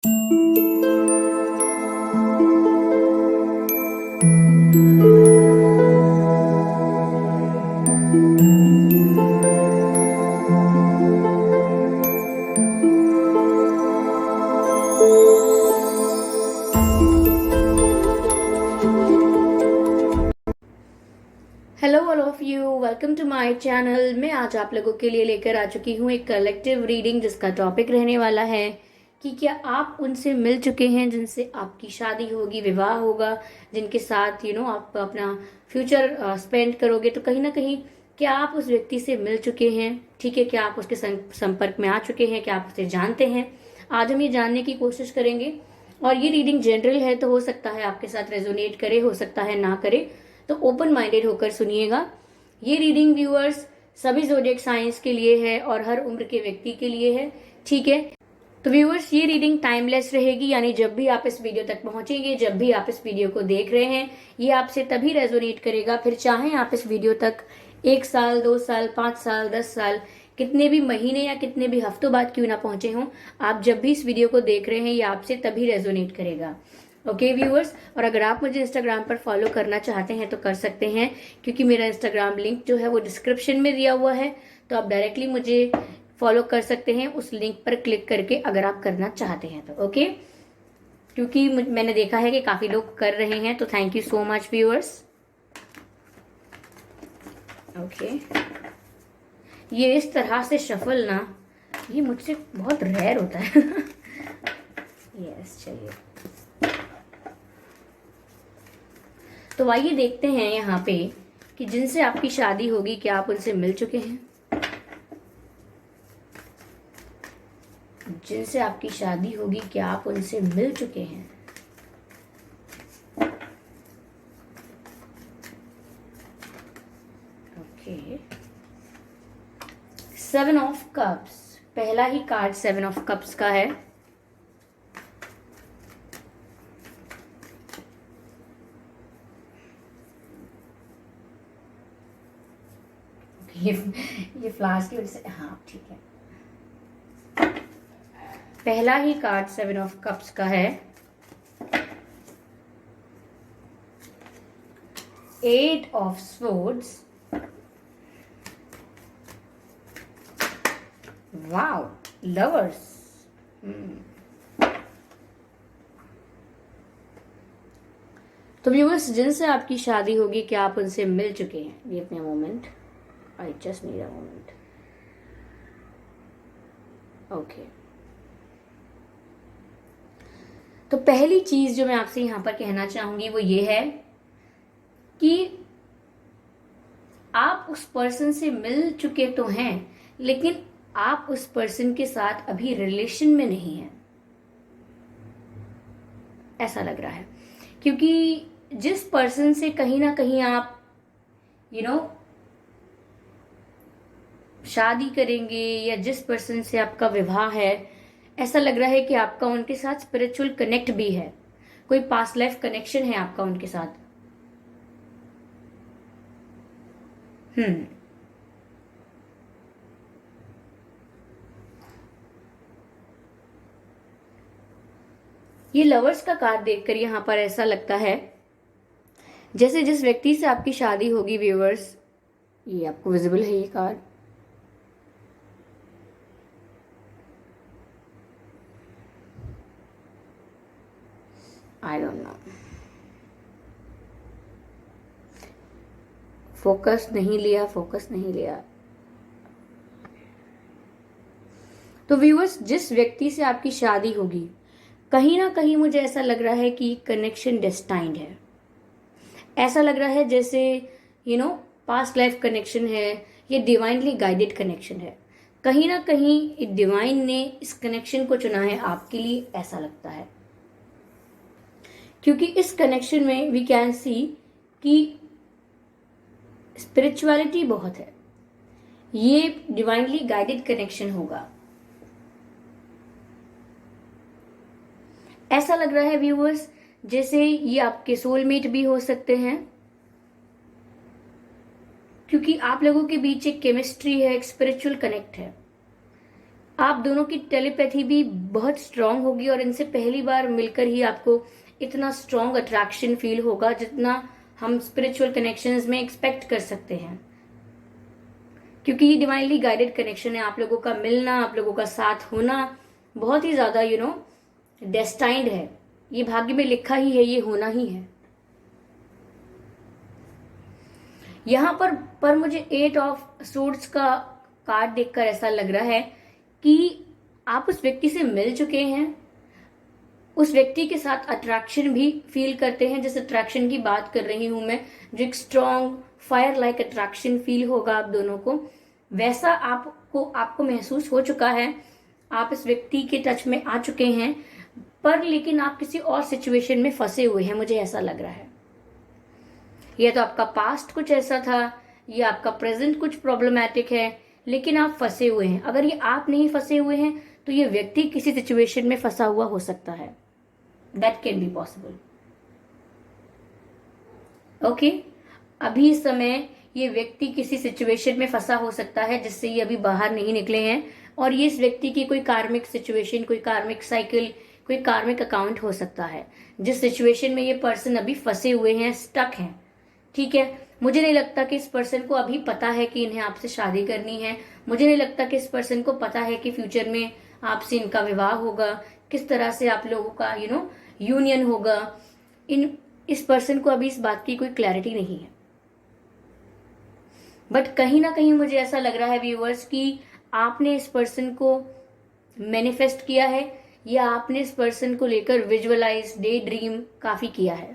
Hello all of you, welcome to my channel. मैं आज आप लोगों के लिए लेकर आ चुकी हूँ एक कलेक्टिव रीडिंग जिसका टॉपिक रहने वाला है कि क्या आप उनसे मिल चुके हैं जिनसे आपकी शादी होगी, विवाह होगा, जिनके साथ आप अपना फ्यूचर स्पेंड करोगे। तो कहीं ना कहीं क्या आप उस व्यक्ति से मिल चुके हैं? ठीक है, क्या आप उसके संपर्क में आ चुके हैं? क्या आप उसे जानते हैं? आज हम ये जानने की कोशिश करेंगे। और ये रीडिंग जनरल है, तो हो सकता है आपके साथ रेजोनेट करे, हो सकता है ना करे, तो ओपन माइंडेड होकर सुनिएगा। ये रीडिंग व्यूअर्स सभी ज़ोडिएक साइंस के लिए है और हर उम्र के व्यक्ति के लिए है। ठीक है, तो व्यूअर्स ये रीडिंग टाइमलेस रहेगी, यानी जब भी आप इस वीडियो तक पहुंचेंगे, जब भी आप इस वीडियो को देख रहे हैं, ये आपसे तभी रेजोनेट करेगा। फिर चाहे आप इस वीडियो तक 1 साल, 2 साल, 5 साल, 10 साल, कितने भी महीने या कितने भी हफ्तों बाद क्यों ना पहुंचे हों, आप जब भी इस वीडियो को देख रहे हैं ये आपसे तभी रेजोनेट करेगा। ओके व्यूअर्स, और अगर आप मुझे इंस्टाग्राम पर फॉलो करना चाहते हैं तो कर सकते हैं, क्योंकि मेरा इंस्टाग्राम लिंक जो है वो डिस्क्रिप्शन में दिया हुआ है। तो आप डायरेक्टली मुझे फॉलो कर सकते हैं उस लिंक पर क्लिक करके, अगर आप करना चाहते हैं तो। ओके, क्योंकि मैंने देखा है कि काफी लोग कर रहे हैं, तो thank you so much viewers. Okay, ये इस तरह से शफल ना, ये मुझसे बहुत रेयर होता है। यस, चलिए, तो आइए देखते हैं यहाँ पे कि जिनसे आपकी शादी होगी क्या आप उनसे मिल चुके हैं? जिनसे आपकी शादी होगी क्या आप उनसे मिल चुके हैं? ओके, 7 ऑफ कप्स, पहला ही कार्ड 7 ऑफ कप्स का है। ये फ्लावर्स की वजह से, हाँ ठीक है। पहला ही कार्ड 7 ऑफ कप्स का है। 8 ऑफ स्वॉर्ड्स, वाओ, लवर्स। तो व्यूअर्स, जिनसे आपकी शादी होगी क्या आप उनसे मिल चुके हैं? Wait me a moment, I just need a moment. Okay, तो पहली चीज जो मैं आपसे यहां पर कहना चाहूंगी वो ये है कि आप उस पर्सन से मिल चुके तो हैं, लेकिन आप उस पर्सन के साथ अभी रिलेशन में नहीं हैं, ऐसा लग रहा है। क्योंकि जिस पर्सन से कहीं ना कहीं आप शादी करेंगे, या जिस पर्सन से आपका विवाह है, ऐसा लग रहा है कि आपका उनके साथ स्पिरिचुअल कनेक्ट भी है, कोई पास्ट लाइफ कनेक्शन है आपका उनके साथ। ये लवर्स का कार्ड देखकर यहां पर ऐसा लगता है जैसे जिस व्यक्ति से आपकी शादी होगी व्यूअर्स, ये आपको विजिबल है ये card, I don't know, focus नहीं लिया। तो व्यूअर्स, जिस व्यक्ति से आपकी शादी होगी कहीं ना कहीं मुझे ऐसा लग रहा है कि कनेक्शन डेस्टाइंड है। ऐसा लग रहा है जैसे पास्ट लाइफ कनेक्शन है, ये डिवाइनली गाइडेड कनेक्शन है। कहीं ना कहीं डिवाइन ने इस कनेक्शन को चुना है आपके लिए, ऐसा लगता है। क्योंकि इस कनेक्शन में वी कैन सी कि स्पिरिचुअलिटी बहुत है, ये डिवाइनली गाइडेड कनेक्शन होगा, ऐसा लग रहा है व्यूअर्स। जैसे ये आपके सोलमेट भी हो सकते हैं, क्योंकि आप लोगों के बीच एक केमिस्ट्री है, एक स्पिरिचुअल कनेक्ट है। आप दोनों की टेलीपैथी भी बहुत स्ट्रांग होगी और इनसे पहली बार मिलकर ही आपको इतना स्ट्रांग अट्रैक्शन फील होगा जितना हम स्पिरिचुअल कनेक्शंस में एक्सपेक्ट कर सकते हैं, क्योंकि ये डिवाइनली गाइडेड कनेक्शन है। आप लोगों का मिलना, आप लोगों का साथ होना बहुत ही ज्यादा डेस्टाइंड है। ये भाग्य में लिखा ही है, ये होना ही है। यहां पर मुझे 8 ऑफ सोर्ड्स का कार्ड देखकर ऐसा लग रहा है कि आप उस व्यक्ति से मिल चुके हैं, उस व्यक्ति के साथ अट्रैक्शन भी फील करते हैं। जिस अट्रैक्शन की बात कर रही हूं मैं, जो एक strong fire like attraction feel होगा आप दोनों को, वैसा आपको महसूस हो चुका है। आप इस व्यक्ति के टच में आ चुके हैं, पर लेकिन आप किसी और सिचुएशन में फंसे हुए हैं, मुझे ऐसा लग रहा है। या तो आपका पास्ट कुछ ऐसा था, या आपका प्रेजेंट कुछ प्रॉब्लमैटिक है, लेकिन आप फंसे हुए हैं। अगर ये आप नहीं फंसे हुए हैं तो ये व्यक्ति किसी सिचुएशन में फंसा हुआ हो सकता है। That can be possible. Okay, अभी इस समय ये व्यक्ति किसी सिचुएशन में फंसा हो सकता है जिससे ये अभी बाहर नहीं निकले हैं, और ये इस व्यक्ति की कोई कार्मिक सिचुएशन, कोई कार्मिक साइकिल, कोई कार्मिक अकाउंट हो सकता है जिस सिचुएशन में ये पर्सन अभी फंसे हुए हैं, स्टक हैं। ठीक है, मुझे नहीं लगता कि इस पर्सन को अभी पता है कि इन्हें आपसे शादी करनी है। मुझे नहीं लगता कि इस पर्सन को पता है कि फ्यूचर में आपसे इनका विवाह होगा, किस तरह से आप लोगों का यूनियन होगा। इस पर्सन को अभी इस बात की कोई क्लैरिटी नहीं है। बट कहीं ना कहीं मुझे ऐसा लग रहा है व्यूअर्स कि आपने इस पर्सन को मैनिफेस्ट किया है, या आपने इस पर्सन को लेकर विजुअलाइज, डे ड्रीम काफी किया है।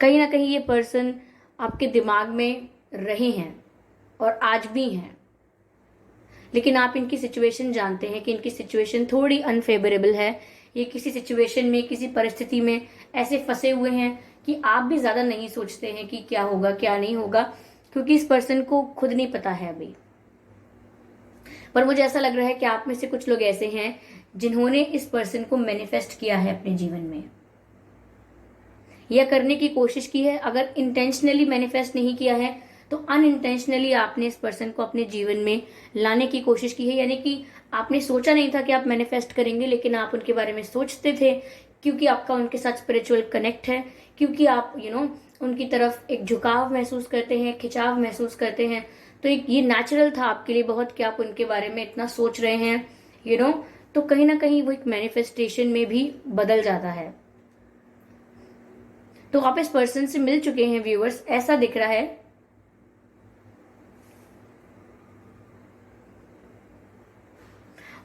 कहीं ना कहीं ये पर्सन आपके दिमाग में रहे हैं और आज भी हैं, लेकिन आप इनकी सिचुएशन जानते हैं कि इनकी सिचुएशन थोड़ी अनफेवरेबल है। ये किसी सिचुएशन में, किसी परिस्थिति में ऐसे फंसे हुए हैं कि आप भी ज्यादा नहीं सोचते हैं कि क्या होगा क्या नहीं होगा, क्योंकि इस पर्सन को खुद नहीं पता है अभी। पर मुझे ऐसा लग रहा है कि आप में से कुछ लोग ऐसे हैं जिन्होंने इस पर्सन को मैनिफेस्ट किया है अपने जीवन में, या करने की कोशिश की है। अगर इंटेंशनली मैनिफेस्ट नहीं किया है तो अनइंटेंशनली आपने इस पर्सन को अपने जीवन में लाने की कोशिश की है। यानी कि आपने सोचा नहीं था कि आप मैनिफेस्ट करेंगे, लेकिन आप उनके बारे में सोचते थे, क्योंकि आपका उनके साथ स्पिरिचुअल कनेक्ट है, क्योंकि आप उनकी तरफ एक झुकाव महसूस करते हैं, खिंचाव महसूस करते हैं। तो एक ये नेचुरल था आपके लिए बहुत कि आप उनके बारे में इतना सोच रहे हैं, तो कहीं ना कहीं वो एक मैनिफेस्टेशन में भी बदल जाता है। तो आप इस पर्सन से मिल चुके हैं व्यूअर्स, ऐसा दिख रहा है।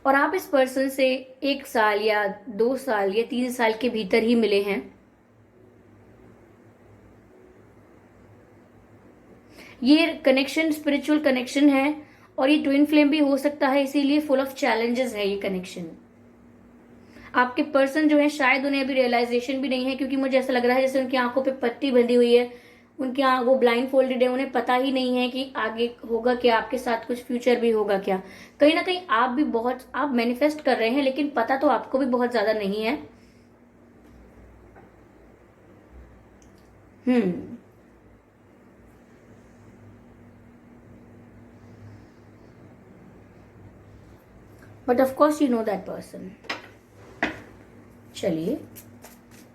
और आप इस पर्सन से 1 साल या 2 साल या 3 साल के भीतर ही मिले हैं। ये कनेक्शन स्पिरिचुअल कनेक्शन है, और ये ट्विन फ्लेम भी हो सकता है, इसीलिए फुल ऑफ चैलेंजेस है ये कनेक्शन। आपके पर्सन जो है शायद उन्हें अभी रियलाइजेशन भी नहीं है, क्योंकि मुझे ऐसा लग रहा है जैसे उनकी आंखों पे पट्टी बंधी हुई है, उनके वो ब्लाइंड फोल्डेड है, उन्हें पता ही नहीं है कि आगे होगा क्या, आपके साथ कुछ फ्यूचर भी होगा क्या। कहीं ना कहीं आप मैनिफेस्ट कर रहे हैं, लेकिन पता तो आपको भी बहुत ज्यादा नहीं है। But of course you know that person. चलिए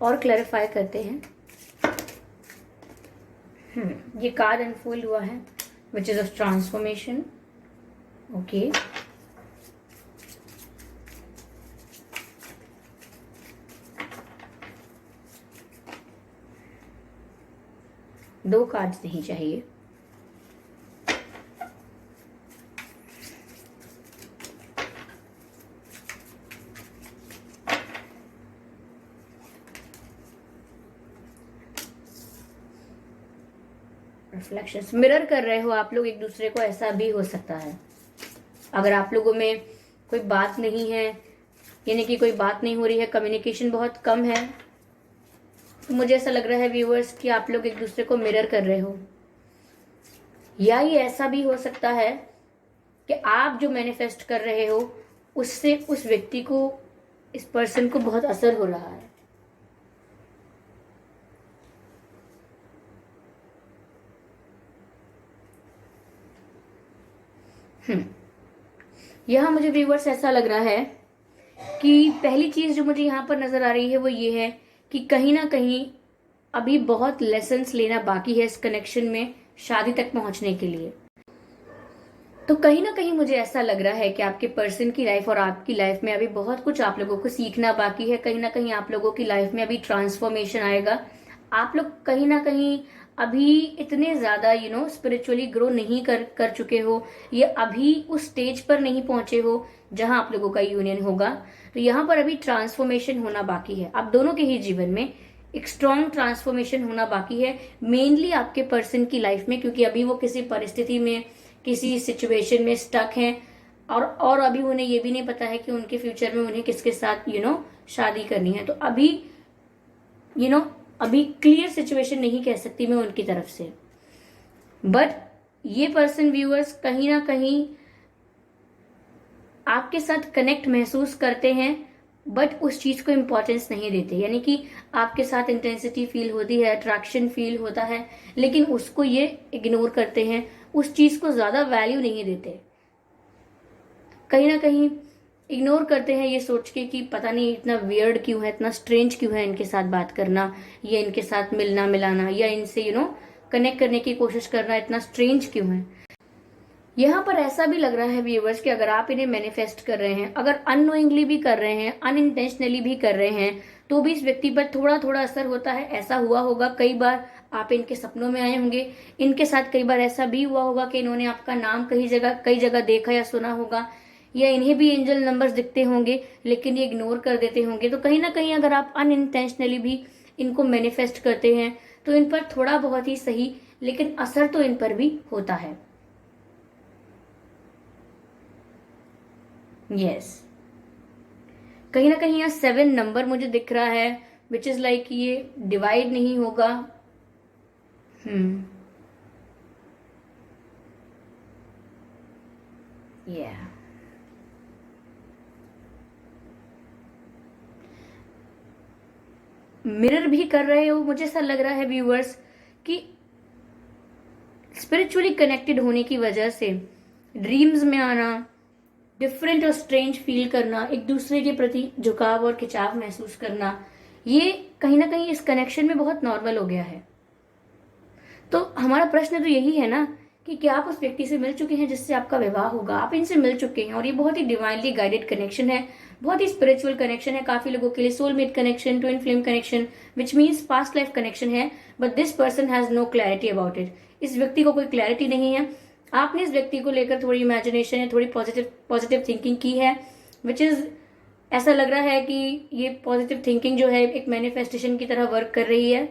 और क्लैरिफाई करते हैं। ये कार्ड अनफोल्ड हुआ है, which is of transformation. Okay, दो कार्ड्स नहीं चाहिए। रिफ्लेक्शंस मिरर कर रहे हो आप लोग एक दूसरे को, ऐसा भी हो सकता है। अगर आप लोगों में कोई बात नहीं है, यानी कि कोई बात नहीं हो रही है, कम्युनिकेशन बहुत कम है, तो मुझे ऐसा लग रहा है व्यूअर्स कि आप लोग एक दूसरे को मिरर कर रहे हो। या ये ऐसा भी हो सकता है कि आप जो मैनिफेस्ट कर रहे हो उससे उस व्यक्ति को, इस पर्सन को बहुत असर हो रहा है। यहाँ मुझे व्यूवर्स ऐसा लग रहा है कि पहली चीज जो मुझे यहाँ पर नजर आ रही है वो ये है कि कहीं ना कहीं अभी बहुत लेसन्स लेना बाकी है इस कनेक्शन में शादी तक पहुंचने के लिए। तो कहीं ना कहीं मुझे ऐसा लग रहा है कि आपके पर्सन की लाइफ और आपकी लाइफ में अभी बहुत कुछ आप लोगों को सीखना बाकी है। कहीं ना कहीं आप लोगों की लाइफ में अभी ट्रांसफॉर्मेशन आएगा। आप लोग कहीं ना कहीं अभी इतने ज्यादा स्पिरिचुअली ग्रो नहीं कर चुके हो, ये अभी उस स्टेज पर नहीं पहुंचे हो जहां आप लोगों का यूनियन होगा। तो यहाँ पर अभी ट्रांसफॉर्मेशन होना बाकी है आप दोनों के ही जीवन में। एक स्ट्रॉन्ग ट्रांसफॉर्मेशन होना बाकी है मेनली आपके पर्सन की लाइफ में, क्योंकि अभी वो किसी परिस्थिति में, किसी सिचुएशन में स्टक हैं और अभी उन्हें ये भी नहीं पता है कि उनके फ्यूचर में उन्हें किसके साथ शादी करनी है। तो अभी अभी क्लियर सिचुएशन नहीं कह सकती मैं उनकी तरफ से, बट ये पर्सन व्यूअर्स कहीं ना कहीं आपके साथ कनेक्ट महसूस करते हैं, बट उस चीज को इम्पोर्टेंस नहीं देते। यानी कि आपके साथ इंटेंसिटी फील होती है, अट्रैक्शन फील होता है, लेकिन उसको ये इग्नोर करते हैं, उस चीज को ज्यादा वैल्यू नहीं देते। कहीं ना कहीं इग्नोर करते हैं ये सोच के कि पता नहीं इतना वियर्ड क्यों है, इतना स्ट्रेंज क्यों है इनके साथ बात करना या इनके साथ मिलना मिलाना या इनसे कनेक्ट करने की कोशिश करना इतना स्ट्रेंज क्यों है। यहाँ पर ऐसा भी लग रहा है व्यूवर्स कि अगर आप इन्हें मैनिफेस्ट कर रहे हैं, अगर अननोइंगली भी कर रहे हैं, अनइंटेंशनली भी कर रहे हैं, तो भी इस व्यक्ति पर थोड़ा थोड़ा असर होता है। ऐसा हुआ होगा कई बार आप इनके सपनों में आए होंगे, इनके साथ कई बार ऐसा भी हुआ होगा कि इन्होंने आपका नाम कई जगह देखा या सुना होगा, या इन्हें भी एंजल नंबर्स दिखते होंगे लेकिन ये इग्नोर कर देते होंगे। तो कहीं ना कहीं अगर आप अनइंटेंशनली भी इनको मैनिफेस्ट करते हैं तो इन पर थोड़ा बहुत ही सही लेकिन असर तो इन पर भी होता है। यस, कहीं ना कहीं यहाँ 7 नंबर मुझे दिख रहा है, विच इज लाइक ये डिवाइड नहीं होगा। या मिरर भी कर रहे हो, मुझे ऐसा लग रहा है व्यूअर्स कि स्पिरिचुअली कनेक्टेड होने की वजह से ड्रीम्स में आना, डिफरेंट और स्ट्रेंज फील करना, एक दूसरे के प्रति झुकाव और खिंचाव महसूस करना, ये कहीं ना कहीं इस कनेक्शन में बहुत नॉर्मल हो गया है। तो हमारा प्रश्न तो यही है ना कि क्या आप उस व्यक्ति से मिल चुके हैं जिससे आपका विवाह होगा। आप इनसे मिल चुके हैं और ये बहुत ही डिवाइनली गाइडेड कनेक्शन है, बहुत ही स्पिरिचुअल कनेक्शन है काफी लोगों के लिए, soulmate connection, twin flame connection, which means past life connection है। But this person has no clarity about it. इस व्यक्ति को कोई क्लैरिटी नहीं है। आपने इस व्यक्ति को लेकर थोड़ी इमेजिनेशन है, थोड़ी पॉजिटिव थिंकिंग की है, विच इज ऐसा लग रहा है कि ये पॉजिटिव थिंकिंग जो है एक मैनिफेस्टेशन की तरह वर्क कर रही है।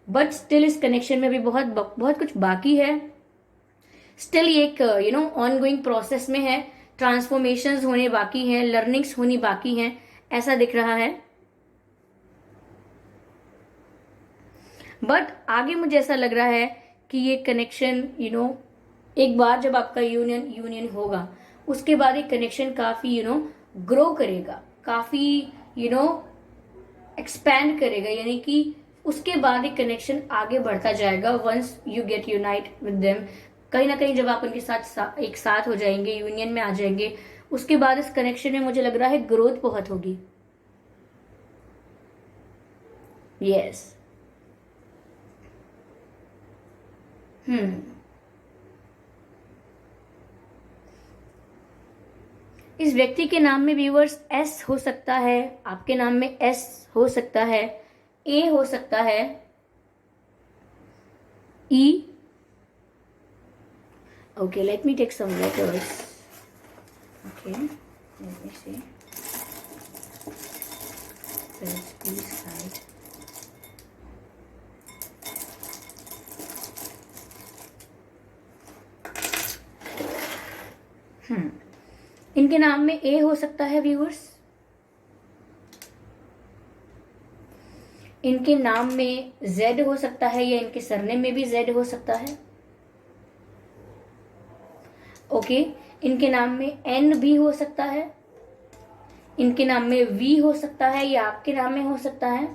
बट स्टिल इस कनेक्शन में भी बहुत कुछ बाकी है। स्टिल ये एक ऑनगोइंग प्रोसेस में है, ट्रांसफॉर्मेशंस होने बाकी हैं, लर्निंग्स होनी बाकी हैं, ऐसा दिख रहा है। बट आगे मुझे ऐसा लग रहा है कि ये कनेक्शन एक बार जब आपका यूनियन होगा उसके बाद एक कनेक्शन काफी ग्रो करेगा, काफी एक्सपैंड करेगा, यानी कि उसके बाद एक कनेक्शन आगे बढ़ता जाएगा once you get unite with them. कहीं ना कहीं जब आप उनके साथ एक साथ हो जाएंगे, यूनियन में आ जाएंगे, उसके बाद इस कनेक्शन में मुझे लग रहा है ग्रोथ बहुत होगी। यस इस व्यक्ति के नाम में व्यूअर्स एस हो सकता है, आपके नाम में एस हो सकता है, ए हो सकता है, ई। Okay, let me take some letters. Okay, let me see. Please guide. इनके नाम में ए हो सकता है व्यूअर्स, इनके नाम में जेड हो सकता है या इनके सरनेम में भी जेड हो सकता है। ओके, इनके नाम में एन भी हो सकता है, इनके नाम में वी हो सकता है या आपके नाम में हो सकता है।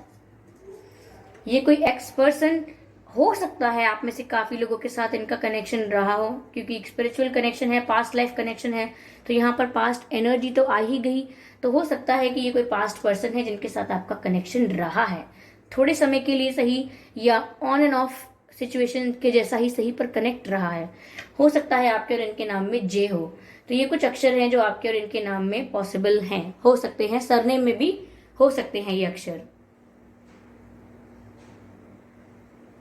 ये कोई एक्स पर्सन हो सकता है आप में से काफी लोगों के साथ इनका कनेक्शन रहा हो, क्योंकि एक स्पिरिचुअल कनेक्शन है, पास्ट लाइफ कनेक्शन है, तो यहाँ पर पास्ट एनर्जी तो आ ही गई। तो हो सकता है कि ये कोई पास्ट पर्सन है जिनके साथ आपका कनेक्शन रहा है, थोड़े समय के लिए सही, या ऑन एंड ऑफ सिचुएशन के जैसा ही सही, पर कनेक्ट रहा है। हो सकता है आपके और इनके नाम में जे हो। तो ये कुछ अक्षर हैं जो आपके और इनके नाम में पॉसिबल हैं, हो सकते हैं, सरनेम में भी हो सकते हैं ये अक्षर।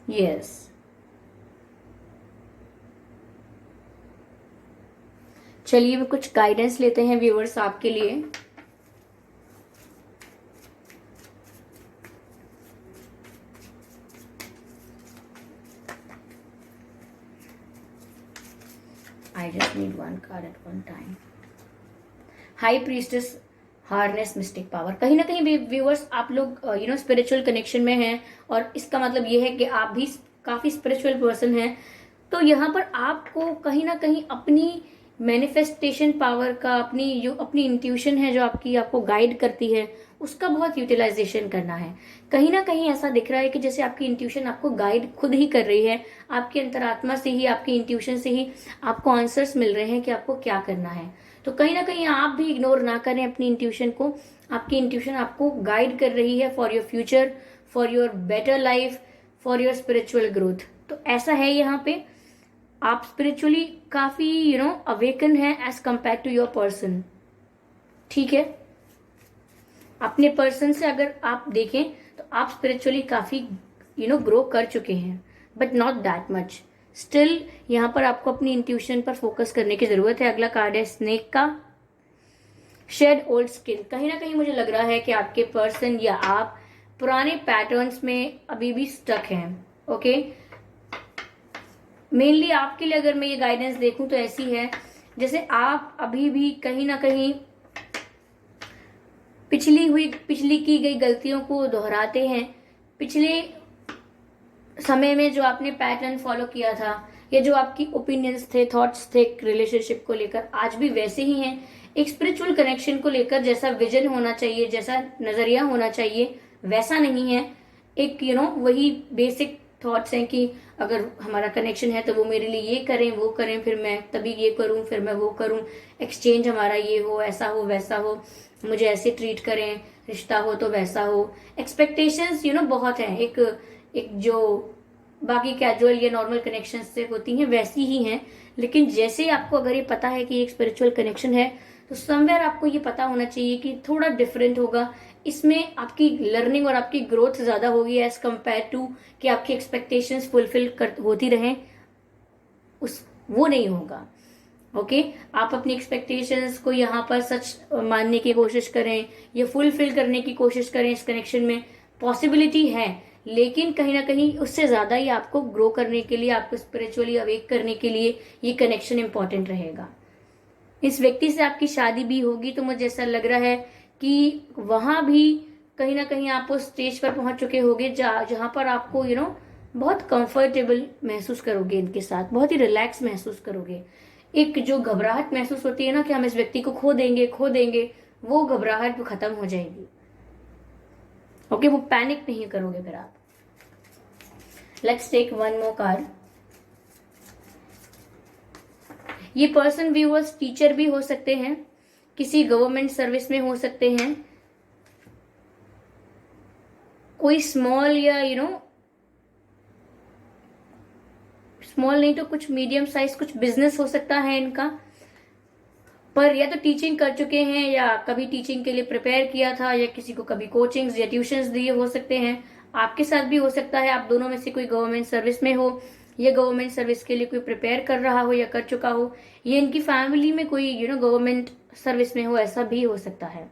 यस। चलिए कुछ गाइडेंस लेते हैं व्यूअर्स आपके लिए। I just need one card at one time. High priestess, harness mistake power. कहीं ना कहीं व्यूअर्स आप लोग स्पिरिचुअल कनेक्शन में हैं, और इसका मतलब ये है कि आप भी काफी स्पिरिचुअल पर्सन हैं। तो यहाँ पर आपको कहीं ना कहीं अपनी मैनिफेस्टेशन पावर का, अपनी इंट्यूशन है जो आपको गाइड करती है, उसका बहुत यूटिलाइजेशन करना है। कहीं ना कहीं ऐसा दिख रहा है कि जैसे आपकी इंट्यूशन आपको गाइड खुद ही कर रही है, आपकी अंतरात्मा से ही, आपकी इंट्यूशन से ही आपको आंसर्स मिल रहे हैं कि आपको क्या करना है। तो कहीं ना कहीं आप भी इग्नोर ना करें अपनी इंट्यूशन को। आपकी इंट्यूशन आपको गाइड कर रही है for your future, for your better life, for your spiritual growth. तो ऐसा है यहाँ पे, आप स्पिरिचुअली काफी अवेकन है as compare to your person. ठीक है, अपने पर्सन से अगर आप देखें तो आप स्पिरिचुअली काफी ग्रो कर चुके हैं, but not that much. Still यहाँ पर आपको अपनी इंट्यूशन पर फोकस करने की जरूरत है। अगला कार्ड है स्नेक का, शेड ओल्ड स्किन। कहीं ना कहीं मुझे लग रहा है कि आपके पर्सन या आप पुराने पैटर्न्स में अभी भी स्टक हैं। ओके, मेनली आपके लिए अगर मैं ये गाइडेंस देखूं तो ऐसी है जैसे आप अभी भी कहीं ना कहीं पिछली की गई गलतियों को दोहराते हैं। पिछले समय में जो आपने पैटर्न फॉलो किया था, या जो आपकी ओपिनियंस थे, थॉट्स थे रिलेशनशिप को लेकर, आज भी वैसे ही हैं। एक स्पिरिचुअल कनेक्शन को लेकर जैसा विजन होना चाहिए, जैसा नजरिया होना चाहिए, वैसा नहीं है। एक वही बेसिक थॉट्स हैं कि अगर हमारा कनेक्शन है तो वो मेरे लिए ये करें, वो करें, फिर मैं तभी ये करूं, फिर मैं वो करूं, एक्सचेंज हमारा ये हो, ऐसा हो, वैसा हो, मुझे ऐसे ट्रीट करें, रिश्ता हो तो वैसा हो। एक्सपेक्टेशंस बहुत है। एक जो बाकी कैजुअल या नॉर्मल कनेक्शन से होती हैं वैसी ही हैं। लेकिन जैसे आपको अगर ये पता है कि एक स्पिरिचुअल कनेक्शन है, तो समवेयर आपको ये पता होना चाहिए कि थोड़ा डिफरेंट होगा, इसमें आपकी लर्निंग और आपकी ग्रोथ ज्यादा होगी एज कंपेयर टू कि आपकी एक्सपेक्टेशंस फुलफिल होती रहें, वो नहीं होगा। ओके, आप अपनी एक्सपेक्टेशंस को यहाँ पर सच मानने की कोशिश करें या फुलफिल करने की कोशिश करें। इस कनेक्शन में पॉसिबिलिटी है, लेकिन कहीं ना कहीं उससे ज्यादा ही आपको ग्रो करने के लिए, आपको स्पिरिचुअली अवेक करने के लिए ये कनेक्शन इंपॉर्टेंट रहेगा। इस व्यक्ति से आपकी शादी भी होगी तो मुझे ऐसा लग रहा है कि वहां भी कहीं ना कहीं आप उस स्टेज पर पहुंच चुके होंगे जहां पर आपको बहुत कंफर्टेबल महसूस करोगे, इनके साथ बहुत ही रिलैक्स महसूस करोगे। एक जो घबराहट महसूस होती है ना कि हम इस व्यक्ति को खो देंगे, वो घबराहट खत्म हो जाएगी। ओके, वो पैनिक नहीं करोगे फिर आप। Let's take one more card. ये पर्सन व्यूअर्स टीचर भी हो सकते हैं, किसी गवर्नमेंट सर्विस में हो सकते हैं, कोई स्मॉल या स्मॉल नहीं तो कुछ मीडियम साइज कुछ बिजनेस हो सकता है इनका। पर या तो टीचिंग कर चुके हैं, या कभी टीचिंग के लिए प्रिपेयर किया था, या किसी को कभी कोचिंग्स या ट्यूशंस दिए हो सकते हैं। आपके साथ भी हो सकता है, आप दोनों में से कोई गवर्नमेंट सर्विस में हो, या गवर्नमेंट सर्विस के लिए कोई प्रिपेयर कर रहा हो या कर चुका हो, या इनकी फैमिली में कोई गवर्नमेंट सर्विस में हो, ऐसा भी हो सकता है।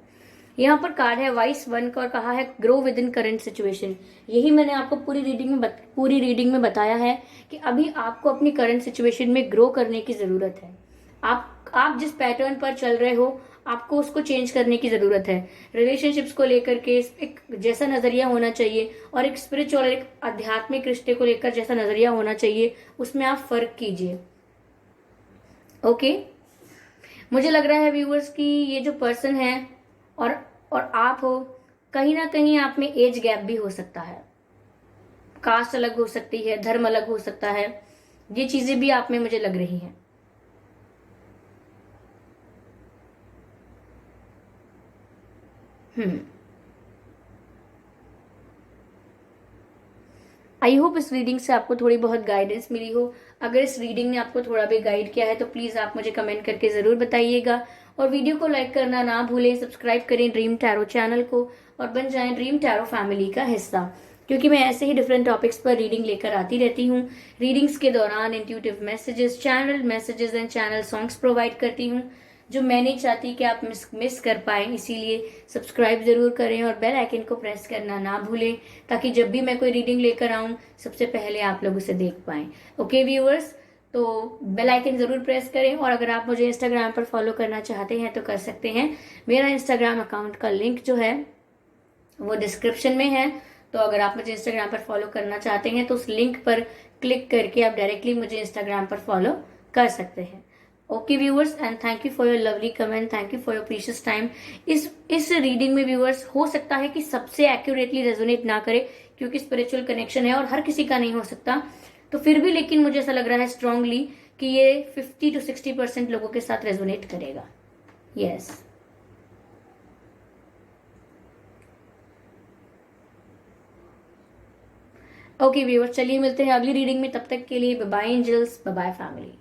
यहाँ पर कार्ड है वाइस वन का और कहा है grow with in current situation. यही मैंने आपको पूरी रीडिंग में बताया है कि अभी आपको अपनी करंट सिचुएशन में ग्रो करने की जरूरत है। आप जिस पैटर्न पर चल रहे हो, आपको उसको चेंज करने की जरूरत है। रिलेशनशिप्स को लेकर के एक जैसा नजरिया होना चाहिए, और एक स्पिरिचुअल, एक आध्यात्मिक रिश्ते को लेकर जैसा नजरिया होना चाहिए, उसमें आप फर्क कीजिए। ओके, मुझे लग रहा है व्यूअर्स कि ये जो पर्सन है और आप हो, कहीं ना कहीं आप में एज गैप भी हो सकता है। कास्ट अलग हो सकती है, धर्म अलग हो सकता है, ये चीजें भी आप में मुझे लग रही हैं। आई होप इस रीडिंग से आपको थोड़ी बहुत गाइडेंस मिली हो। अगर इस रीडिंग ने आपको थोड़ा भी गाइड किया है तो प्लीज आप मुझे कमेंट करके जरूर बताइएगा, और वीडियो को लाइक करना ना भूलें, सब्सक्राइब करें ड्रीम टैरो चैनल को और बन जाएं ड्रीम टैरो फैमिली का हिस्सा, क्योंकि मैं ऐसे ही डिफरेंट टॉपिक्स पर रीडिंग लेकर आती रहती हूँ। रीडिंग्स के दौरान intuitive messages, channel messages and channel songs provide करती हूँ, जो मैं नहीं चाहती कि आप मिस कर पाए। इसीलिए सब्सक्राइब जरूर करें और बेल आइकन को प्रेस करना ना भूलें, ताकि जब भी मैं कोई रीडिंग लेकर आऊं सबसे पहले आप लोग उसे देख पाएं। ओके व्यूअर्स, तो बेल आइकन जरूर प्रेस करें, और अगर आप मुझे इंस्टाग्राम पर फॉलो करना चाहते हैं तो कर सकते हैं। मेरा इंस्टाग्राम अकाउंट का लिंक जो है वो डिस्क्रिप्शन में है, तो अगर आप मुझे इंस्टाग्राम पर फॉलो करना चाहते हैं तो उस लिंक पर क्लिक करके आप डायरेक्टली मुझे इंस्टाग्राम पर फॉलो कर सकते हैं। Okay viewers, and thank you for your lovely comment, thank you for your precious time. इस रीडिंग में व्यूअर्स हो सकता है कि सबसे एक्यूरेटली रेजोनेट ना करे, क्योंकि स्पिरिचुअल कनेक्शन है और हर किसी का नहीं हो सकता, तो फिर भी लेकिन मुझे ऐसा लग रहा है स्ट्रांगली कि ये 50 to 60% लोगों के साथ रेजोनेट करेगा। यस। ओके व्यूअर्स, चलिए मिलते हैं अगली रीडिंग में, तब तक के लिए bye bye angels, bye bye family.